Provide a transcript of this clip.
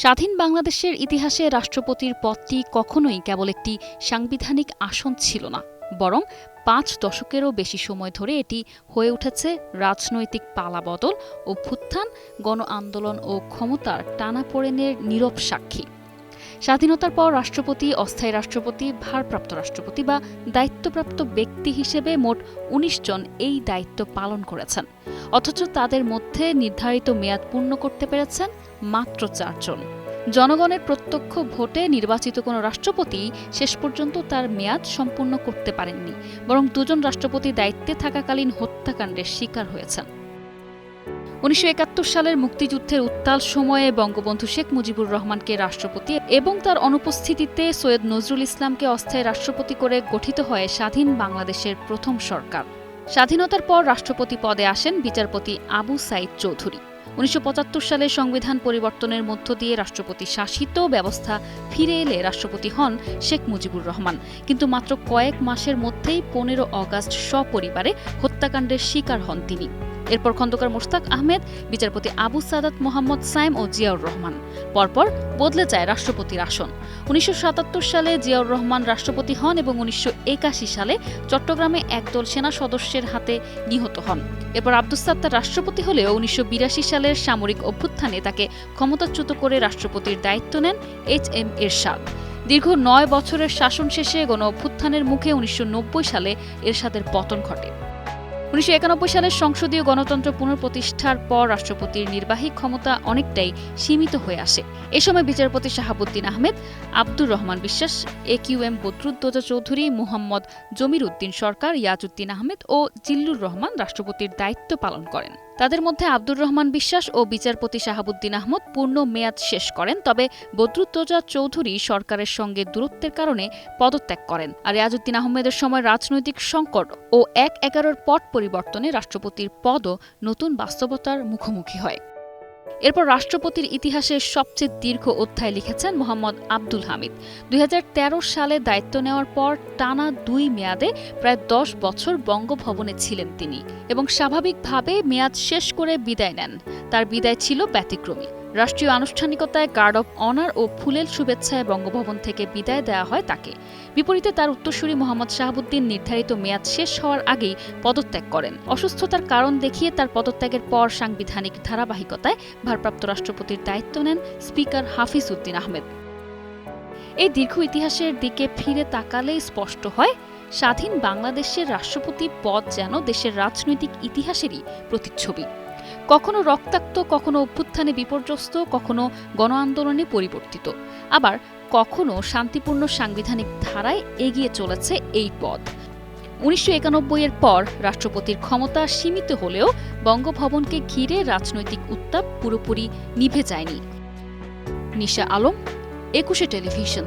স্বাধীন বাংলাদেশের ইতিহাসে রাষ্ট্রপতির পদটি কখনোই কেবল একটি সাংবিধানিক আসন ছিল না, বরং ৫ দশকেরও বেশি সময় ধরে এটি হয়ে উঠেছে রাজনৈতিক পালাবদল, অভ্যুত্থান, গণ আন্দোলন ও ক্ষমতার টানাপোড়েনের নীরব সাক্ষী। স্বাধীনতার পর রাষ্ট্রপতি, অস্থায়ী রাষ্ট্রপতি, ভারপ্রাপ্ত রাষ্ট্রপতি বা দায়িত্বপ্রাপ্ত ব্যক্তি হিসেবে মোট ১৯ জন এই দায়িত্ব পালন করেছেন, অথচ তাদের মধ্যে নির্ধারিত মেয়াদ পূর্ণ করতে পেরেছেন মাত্র ৪ জন। জনগণের প্রত্যক্ষ ভোটে নির্বাচিত কোনো রাষ্ট্রপতি শেষ পর্যন্ত তার মেয়াদ সম্পূর্ণ করতে পারেননি, বরং ২ জন রাষ্ট্রপতি দায়িত্বে থাকাকালীন হত্যাকাণ্ডের শিকার হয়েছেন। ১৯৭১ সালের মুক্তিযুদ্ধের উত্তাল সময়ে বঙ্গবন্ধু শেখ মুজিবুর রহমানকে রাষ্ট্রপতি এবং তার অনুপস্থিতিতে সৈয়দ নজরুল ইসলামকে অস্থায়ী রাষ্ট্রপতি করে গঠিত হয় স্বাধীন বাংলাদেশের প্রথম সরকার। স্বাধীনতার পর রাষ্ট্রপতি পদে আসেন বিচারপতি আবু সাইদ চৌধুরী। ১৯৭৫ সালে সংবিধান পরিবর্তনের মধ্য দিয়ে রাষ্ট্রপতি শাসিত ব্যবস্থা ফিরে এলে রাষ্ট্রপতি হন শেখ মুজিবুর রহমান, কিন্তু মাত্র কয়েক মাসের মধ্যেই ১৫ অগাস্ট সপরিবারে হত্যাকাণ্ডের শিকার হন তিনি। এরপর খন্দকার মোশতাক আহমেদ, বিচারপতি আবু সাদাত মোহাম্মদ সাইম ও জিয়াউর রহমান। পরপর বদলে যায় রাষ্ট্রপতির আসন। ১৯৭৭ সালে জিয়াউর রহমান রাষ্ট্রপতি হন এবং ১৯৮১ সালে চট্টগ্রামে একদল সেনা সদস্যের হাতে নিহত হন। এরপর আব্দুস সাত্তার রাষ্ট্রপতি হলেও ১৯৮২ সালের সামরিক অভ্যুত্থানে তাকে ক্ষমতাচ্যুত করে রাষ্ট্রপতির দায়িত্ব নেন এইচ.এম. এরশাদ। দীর্ঘ ৯ বছরের শাসন শেষে গণ অভ্যুত্থানের মুখে ১৯৯০ সালে এরশাদের পতন ঘটে। ১৯৯১ সালের সংসদীয় গণতন্ত্র পুনঃপ্রতিষ্ঠার পর রাষ্ট্রপতির নির্বাহী ক্ষমতা অনেকটাই সীমিত হয়ে আসে। এ সময় বিচারপতি শাহাবুদ্দিন আহমেদ, আব্দুর রহমান বিশ্বাস, একিউএম বদরুদ্দোজা চৌধুরী, মুহাম্মদ জমির উদ্দিন সরকার, ইয়াজউদ্দিন আহমেদ ও জিল্লুর রহমান রাষ্ট্রপতির দায়িত্ব পালন করেন। তাদের মধ্যে আব্দুর রহমান বিশ্বাস ও বিচারপতি শাহাবুদ্দিন আহমদ পূর্ণ মেয়াদ শেষ করেন, তবে বদরুদ্দোজা চৌধুরী সরকারের সঙ্গে দূরত্বের কারণে পদত্যাগ করেন। আর ইয়াজউদ্দিন আহমেদের সময় রাজনৈতিক সংকট ও ১/১১ পট পরিবর্তনে রাষ্ট্রপতির পদও নতুন বাস্তবতার মুখোমুখি হয়। এরপর রাষ্ট্রপতির ইতিহাসের সবচেয়ে দীর্ঘ অধ্যায় লিখেছেন মোহাম্মদ আব্দুল হামিদ। ২০১৩ সালে দায়িত্ব নেওয়ার পর টানা ২ মেয়াদে প্রায় ১০ বছর বঙ্গভবনে ছিলেন তিনি এবং স্বাভাবিকভাবে মেয়াদ শেষ করে বিদায় নেন। তার বিদায় ছিল ব্যতিক্রমী। রাষ্ট্রীয় আনুষ্ঠানিকতায় গার্ড অব অনার ও ফুলেল শুভেচ্ছায় বঙ্গভবন থেকে বিদায় দেওয়া হয় তাকে। বিপরীতে তার উত্তরসূরি মোহাম্মদ শাহাবুদ্দিন নির্ধারিত মেয়াদ শেষ হওয়ার আগেই পদত্যাগ করেন। অসুস্থতার কারণ দেখিয়ে তার পদত্যাগের পর সাংবিধানিক ধারাবাহিকতায় ভারপ্রাপ্ত রাষ্ট্রপতির দায়িত্ব নেন স্পিকার হাফিজ উদ্দিন আহমেদ। এই দীর্ঘ ইতিহাসের দিকে ফিরে তাকালেই স্পষ্ট হয়, স্বাধীন বাংলাদেশের রাষ্ট্রপতি পদ যেন দেশের রাজনৈতিক ইতিহাসেরই প্রতিচ্ছবি। কখনো রক্তাক্ত, কখনো অভ্যুত্থানে বিপর্যস্ত, কখনো গণ আন্দোলনে পরিবর্তিত, আবার কখনো শান্তিপূর্ণ সাংবিধানিক ধারায় এগিয়ে চলেছে এই পদ। ১৯৯১-এর পর রাষ্ট্রপতির ক্ষমতা সীমিত হলেও বঙ্গভবনকে ঘিরে রাজনৈতিক উত্তাপ পুরোপুরি নিভে যায়নি। নিশা আলম, ২১শে টেলিভিশন।